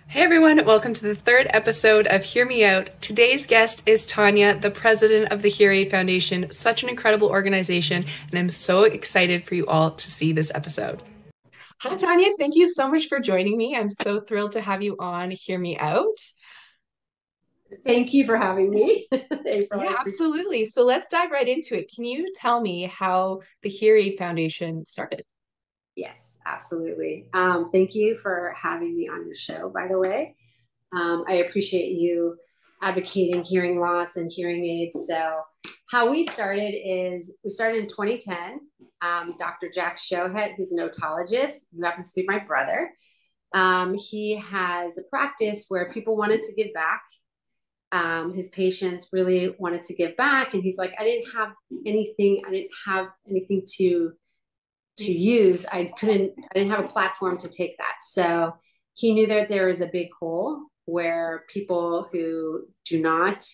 Hey everyone, welcome to the third episode of Hear Me Out. Today's guest is Tanya, the president of the HearAid Foundation, such an incredible organization, and I'm so excited for you all to see this episode. Hi Tanya, thank you so much for joining me. I'm so thrilled to have you on Hear Me Out. Thank you for having me, April. Yeah, absolutely. So let's dive right into it. Can you tell me how the HearAid Foundation started? Yes, absolutely. Thank you for having me on your show, by the way. I appreciate you advocating hearing loss and hearing aids. So, how we started is we started in 2010. Dr. Jack Showhead, who's an otologist, who happens to be my brother, he has a practice where people wanted to give back. His patients really wanted to give back, and he's like, I didn't have anything to use. I didn't have a platform to take that. So he knew that there is a big hole where people who do not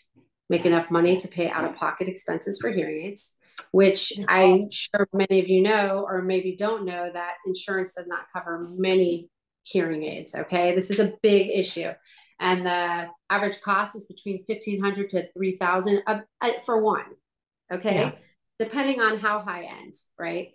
make enough money to pay out of pocket expenses for hearing aids, which I'm sure many of you know, or maybe don't know, that insurance does not cover many hearing aids. Okay. This is a big issue. And the average cost is between 1,500 to 3,000 for one. Okay. Yeah. Depending on how high end, right?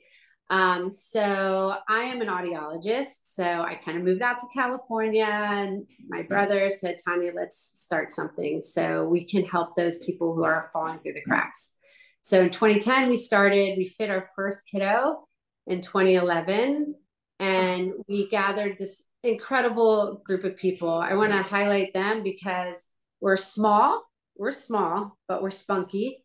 So I am an audiologist. So I kind of moved out to California, and my brother said, Tanya, let's start something so we can help those people who are falling through the cracks. So in 2010, we fit our first kiddo in 2011, and we gathered this incredible group of people. I want to highlight them because we're small, but we're spunky.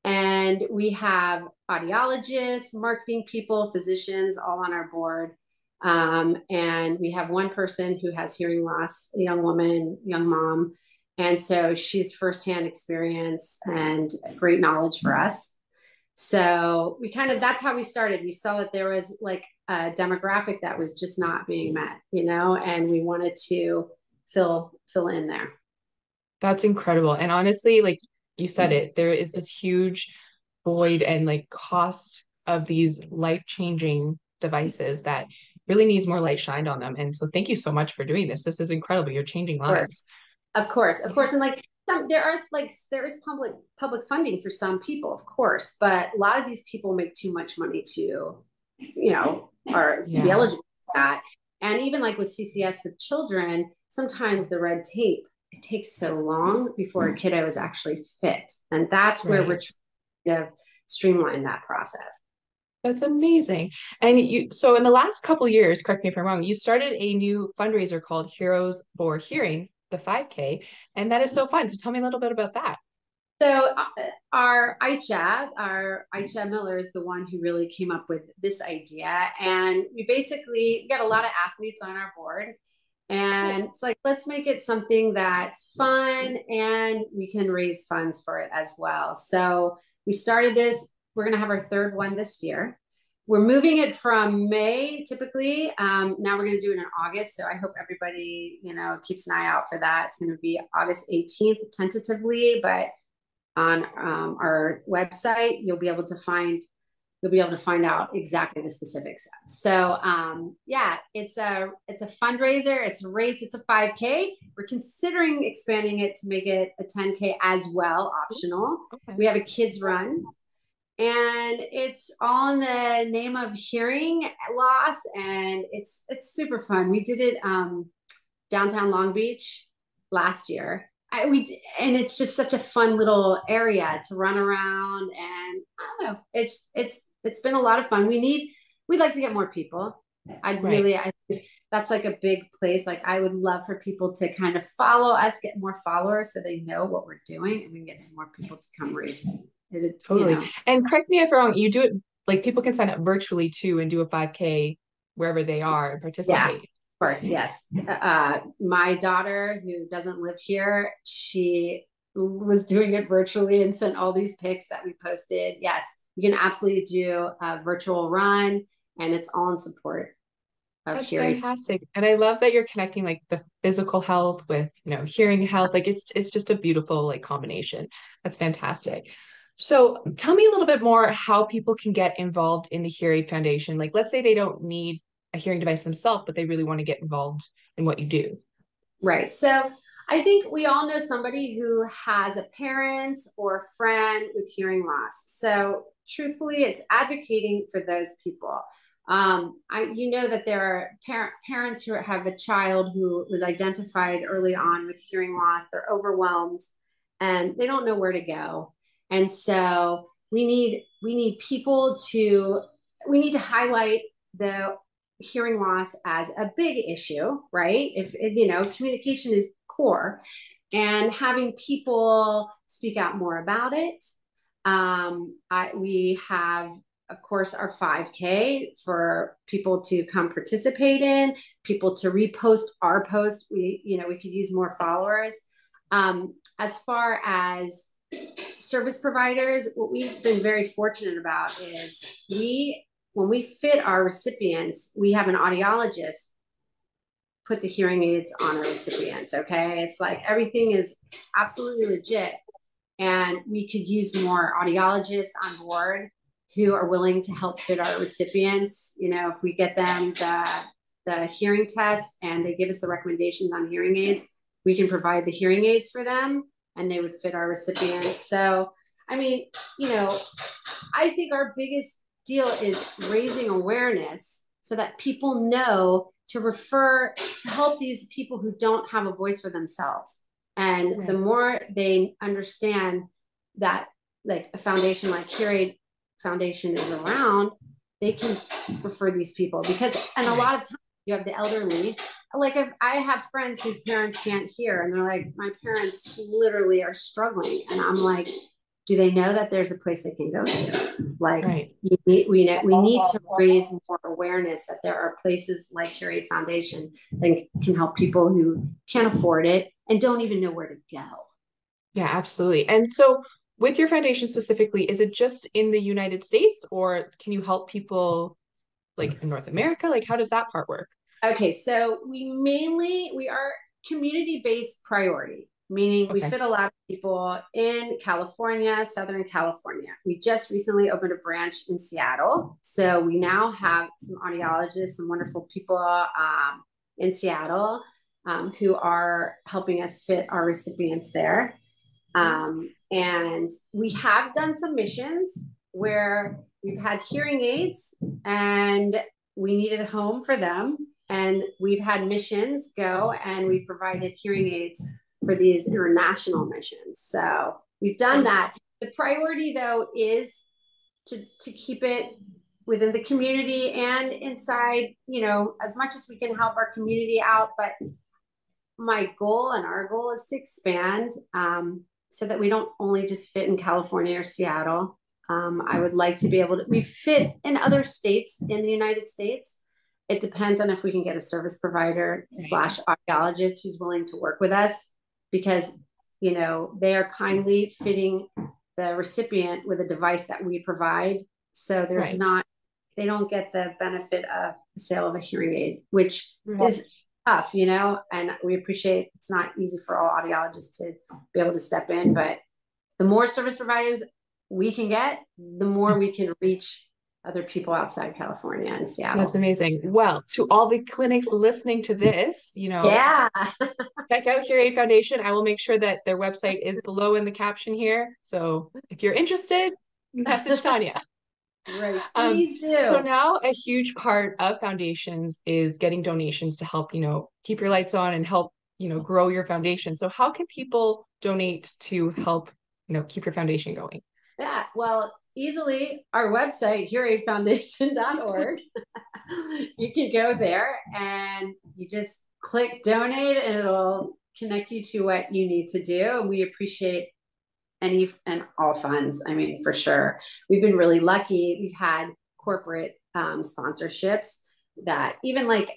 And we have audiologists, marketing people, physicians all on our board. And we have one person who has hearing loss, a young woman, young mom. And so she's firsthand experience and great knowledge for us. So that's how we started. We saw that there was like a demographic that was just not being met, and we wanted to fill in there. That's incredible. And honestly, like you said it, there is this huge void and like cost of these life-changing devices that really needs more light shined on them. And so thank you so much for doing this. This is incredible. You're changing lives. Of course. And like there is public funding for some people, of course, but a lot of these people make too much money or to be eligible for that. And even like with CCS with children, sometimes the red tape, it takes so long before a kiddo is actually fit. And that's where we're trying to streamline that process. That's amazing. And so in the last couple years, correct me if I'm wrong, you started a new fundraiser called Heroes for Hearing, the 5K, and that is so fun. So tell me a little bit about that. So our Aicha Miller is the one who really came up with this idea. And we got a lot of athletes on our board. And it's like, let's make it something that's fun and we can raise funds for it as well. So we started this. We're going to have our third one this year. We're moving it from May typically. Now we're going to do it in August. So I hope everybody, keeps an eye out for that. It's going to be August 18th tentatively, but on our website, you'll be able to find out exactly the specifics. So it's a fundraiser, it's a race, it's a 5K. We're considering expanding it to make it a 10K as well, optional. Okay. We have a kids run, and it's all in the name of hearing loss, and it's super fun. We did it downtown Long Beach last year. And it's just such a fun little area to run around, and I don't know, it's been a lot of fun. We'd like to get more people. That's like a big place. Like I would love for people to kind of follow us, get more followers so they know what we're doing, and we can get some more people to come race. Totally. And correct me if I'm wrong, you do it like people can sign up virtually too and do a 5K wherever they are and participate. Yeah. Course, yes. My daughter, who doesn't live here, she was doing it virtually and sent all these pics that we posted. Yes, you can absolutely do a virtual run, and it's all in support of That's hearing. Fantastic. And I love that you're connecting like the physical health with, hearing health. Like it's just a beautiful like combination. That's fantastic. So tell me a little bit more how people can get involved in the HearAid Foundation. Like let's say they don't need a hearing device themselves, but they really want to get involved in what you do. Right. So I think we all know somebody who has a parent or a friend with hearing loss. So truthfully, it's advocating for those people. You know that there are parents who have a child who was identified early on with hearing loss. They're overwhelmed and they don't know where to go. And so we need to highlight the hearing loss as a big issue, right? If you know, communication is core, and having people speak out more about it. We have, of course, our 5K for people to come participate in, people to repost our post. We could use more followers. As far as service providers, what we've been very fortunate about is when we fit our recipients, we have an audiologist put the hearing aids on our recipients. Okay. It's like everything is absolutely legit. And we could use more audiologists on board who are willing to help fit our recipients. You know, if we get them the hearing test and they give us the recommendations on hearing aids, we can provide the hearing aids for them and they would fit our recipients. So, I mean, you know, I think our biggest deal is raising awareness so that people know to help these people who don't have a voice for themselves. And right. The more they understand that, like a foundation like HearAid Foundation is around, they can refer these people and a lot of times you have the elderly. Like I have friends whose parents can't hear and they're like, my parents literally are struggling. And I'm like, do they know that there's a place they can go to? Like right. we need to raise more awareness that there are places like HearAid Foundation that can help people who can't afford it and don't even know where to go. Yeah, absolutely. And so with your foundation specifically, is it just in the United States or can you help people like in North America? Like how does that part work? Okay, so we are community-based priority, meaning we fit a lot of people in California, Southern California. We just recently opened a branch in Seattle. So we now have some audiologists, some wonderful people in Seattle who are helping us fit our recipients there. And we have done some missions where we've had hearing aids and we needed a home for them. And we've had missions go and we provided hearing aids for these international missions. So we've done that. The priority though is to keep it within the community and inside, you know, as much as we can help our community out. But my goal and our goal is to expand so that we don't only just fit in California or Seattle. I would like to be able to, we fit in other states in the United States. It depends on if we can get a service provider / audiologist who's willing to work with us because, you know, they are kindly fitting the recipient with a device that we provide. So there's they don't get the benefit of the sale of a hearing aid, which is tough, you know, and we appreciate it's not easy for all audiologists to be able to step in, but the more service providers we can get, the more we can reach other people outside California and Seattle. That's amazing. Well, to all the clinics listening to this, you know, check out HearAid Foundation. I will make sure that their website is below in the caption here. So if you're interested, message Tanya. Right. Please do. So now a huge part of foundations is getting donations to help, you know, keep your lights on and help, you know, grow your foundation. So how can people donate to help, you know, keep your foundation going? Yeah, well, easily our website, HearAidFoundation.org. You can go there and you just click donate and it'll connect you to what you need to do. And we appreciate any and all funds. I mean, for sure. We've been really lucky. We've had corporate sponsorships that even like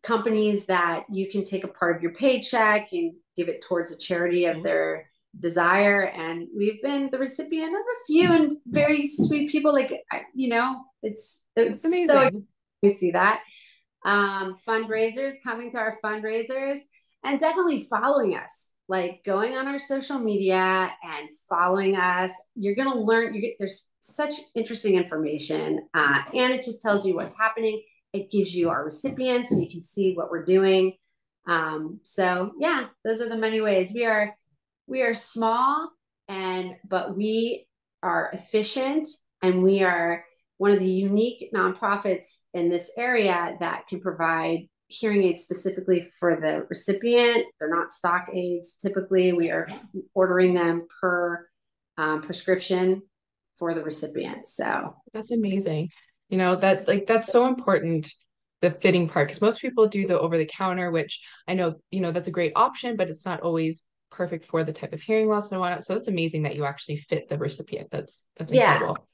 companies that you can take a part of your paycheck and give it towards a charity of their desire. And we've been the recipient of a few and very sweet people. Like, you know, it's amazing. So we see that. Fundraisers, coming to our fundraisers and definitely following us, like going on our social media and following us. You're going to learn, there's such interesting information and it just tells you what's happening. It gives you our recipients so you can see what we're doing. So yeah, those are the many ways we are small, but we are efficient, and we are one of the unique nonprofits in this area that can provide hearing aids specifically for the recipient. They're not stock aids. Typically, we are ordering them per prescription for the recipient. So That's amazing. You know, that's so important, the fitting part, because most people do the over the counter, which I know, that's a great option, but it's not always perfect for the type of hearing loss and whatnot. So it's amazing that you actually fit the recipient. That's yeah, incredible.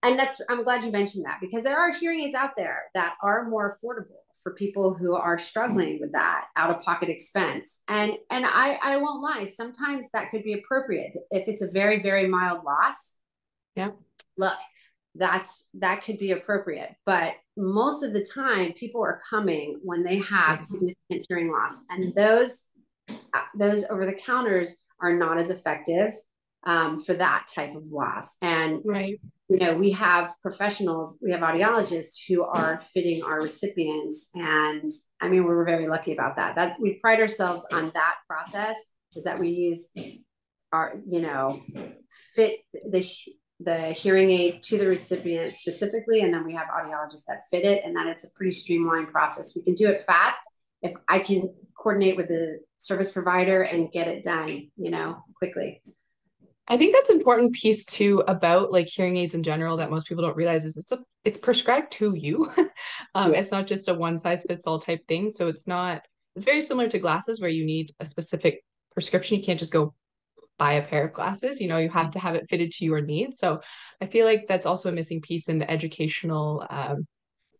and I'm glad you mentioned that, because there are hearing aids out there that are more affordable for people who are struggling with that out of pocket expense. And I won't lie, sometimes that could be appropriate if it's a very, very mild loss. Yeah. Look, that could be appropriate, but most of the time people are coming when they have significant hearing loss, and those over the counters are not as effective for that type of loss. And Right. we have professionals, we have audiologists who are fitting our recipients, and I mean, we're very lucky about that we pride ourselves on that process, is that we use our fit the hearing aid to the recipient specifically, and then we have audiologists that fit it, and then it's a pretty streamlined process. We can do it fast if I can coordinate with the service provider and get it done quickly. I think that's an important piece too about like hearing aids in general that most people don't realize is it's prescribed to you. Yeah. It's not just a one size fits all type thing. So it's very similar to glasses where you need a specific prescription. You can't just go buy a pair of glasses. You have to have it fitted to your needs. So I feel like that's also a missing piece in the educational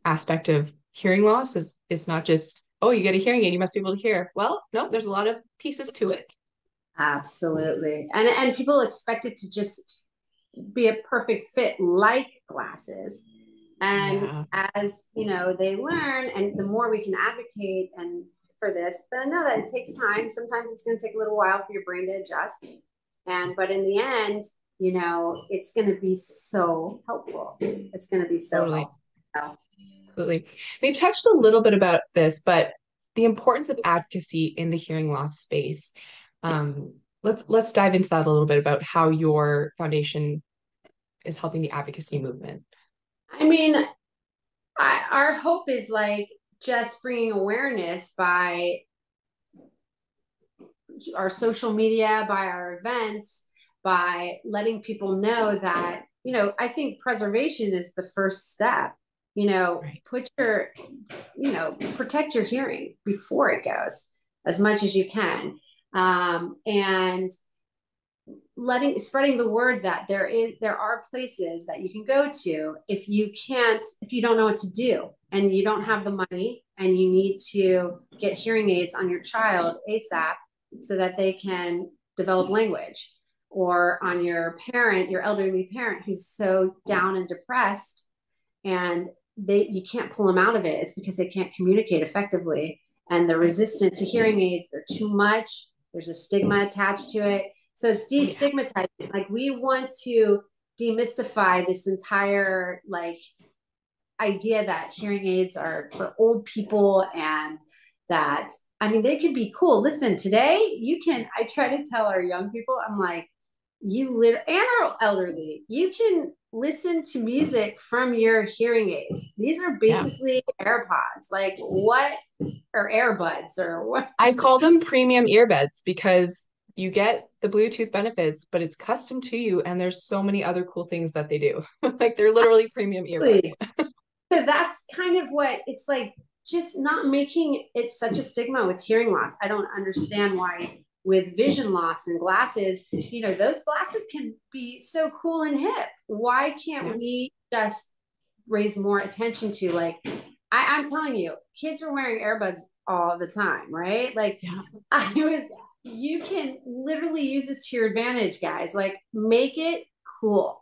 aspect of hearing loss. Is it's not just, oh, you get a hearing aid, you must be able to hear. Well, no, there's a lot of pieces to it. Absolutely. And people expect it to just be a perfect fit like glasses. And as they learn, and the more we can advocate and for this, then know that it takes time. Sometimes it's going to take a little while for your brain to adjust. But in the end, it's going to be so helpful. It's going to be so Totally. helpful. Absolutely. We've touched a little bit about this, but the importance of advocacy in the hearing loss space. Let's dive into that a little bit about how your foundation is helping the advocacy movement. I mean, our hope is like just bringing awareness by our social media, by our events, by letting people know that, I think preservation is the first step. Right. Protect your hearing before it goes as much as you can. And spreading the word that there are places that you can go to if you don't know what to do and you don't have the money and you need to get hearing aids on your child ASAP so that they can develop language, or on your elderly parent who's so down and depressed and you can't pull them out of it. It's because they can't communicate effectively and they're resistant to hearing aids. They're too much. There's a stigma attached to it. So it's destigmatizing. Like, we want to demystify this entire idea that hearing aids are for old people, and that, I mean, they can be cool. Listen, today I try to tell our young people, I'm like, and our elderly, you can listen to music from your hearing aids. These are basically AirPods, or AirBuds, or what? I call them premium earbuds because you get the Bluetooth benefits, but it's custom to you, and there's so many other cool things that they do. Like, they're literally premium earbuds. So that's kind of what it's like, just not making it such a stigma with hearing loss. I don't understand why with vision loss and glasses, those glasses can be so cool and hip. Why can't we just raise more attention to, I'm telling you, kids are wearing earbuds all the time, right? You can literally use this to your advantage, guys. Make it cool.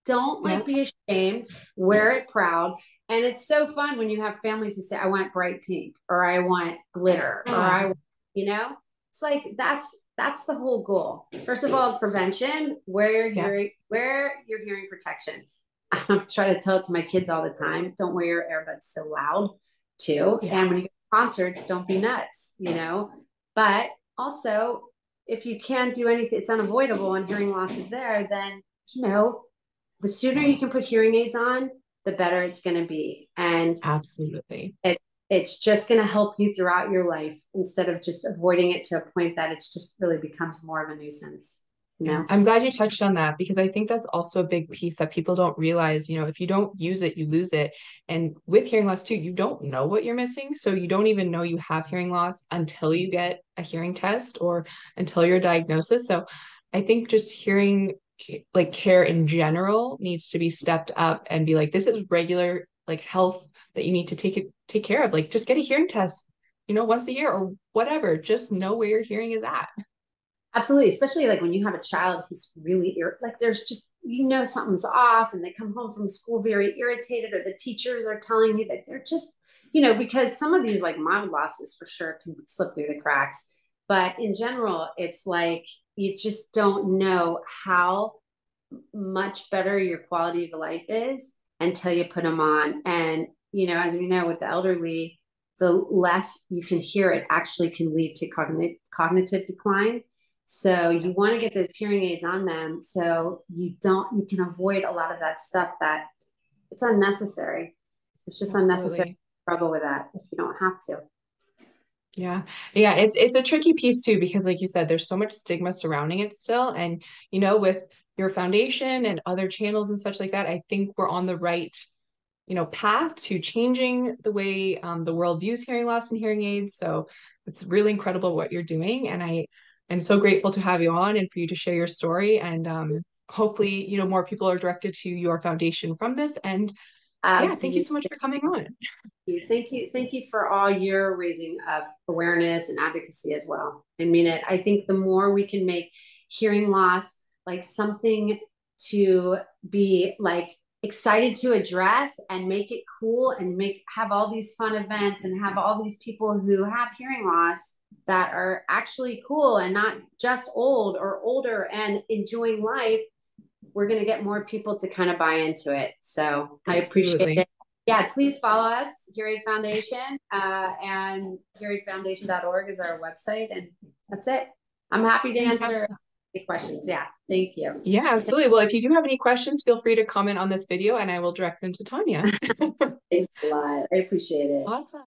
Don't be ashamed, wear it proud. And it's so fun when you have families who say, I want bright pink, or I want glitter, or I want, it's like, that's the whole goal. First of all, it's prevention, wear your hearing protection. I'm trying to tell it to my kids all the time. Don't wear your earbuds so loud too. And when you go to concerts, don't be nuts, you know. But also, if you can't do anything, it's unavoidable and hearing loss is there, then, you know, the sooner you can put hearing aids on, the better it's going to be. And Absolutely. it's just going to help you throughout your life instead of just avoiding it to a point that it's just really becomes more of a nuisance, you Yeah, know? I'm glad you touched on that because I think that's also a big piece that people don't realize. You know, if you don't use it, you lose it. And with hearing loss too, you don't know what you're missing. So you don't even know you have hearing loss until you get a hearing test or until your diagnosis. So I think just hearing like care in general needs to be stepped up and be like, this is regular like health that you need to take care of. Like just get a hearing test, you know, once a year or whatever. Just know where your hearing is at. Absolutely. Especially like when you have a child who's really like there's just, you know, something's off and they come home from school very irritated, or the teachers are telling you that they're just, you know, because some of these like mild losses for sure can slip through the cracks. But in general, it's like you just don't know how much better your quality of life is until you put them on. And, you know, as we know with the elderly, the less you can hear, it actually can lead to cognitive decline. So you want to get those hearing aids on them so you can avoid a lot of that stuff that it's unnecessary. It's just unnecessary Absolutely. trouble with that if you don't have to. Yeah. Yeah, it's a tricky piece too because like you said there's so much stigma surrounding it still and you know with your foundation and other channels and such like that I think we're on the right you know path to changing the way the world views hearing loss and hearing aids. So it's really incredible what you're doing and I am so grateful to have you on and for you to share your story and hopefully you know more people are directed to your foundation from this and yeah, thank you Absolutely. so much for coming on. Thank you. Thank you for all your raising of awareness and advocacy as well. I mean it. I think the more we can make hearing loss like something to be like excited to address and make it cool and have all these fun events and have all these people who have hearing loss that are actually cool and not just old or older and enjoying life, we're going to get more people to kind of buy into it. So I appreciate Absolutely. it. Yeah, please follow us, HearAid Foundation, and HearAidFoundation.org is our website. And that's it. I'm happy to answer Fantastic. any questions. Yeah, thank you. Yeah, absolutely. Well, if you do have any questions, feel free to comment on this video and I will direct them to Tanya. Thanks a lot. I appreciate it. Awesome.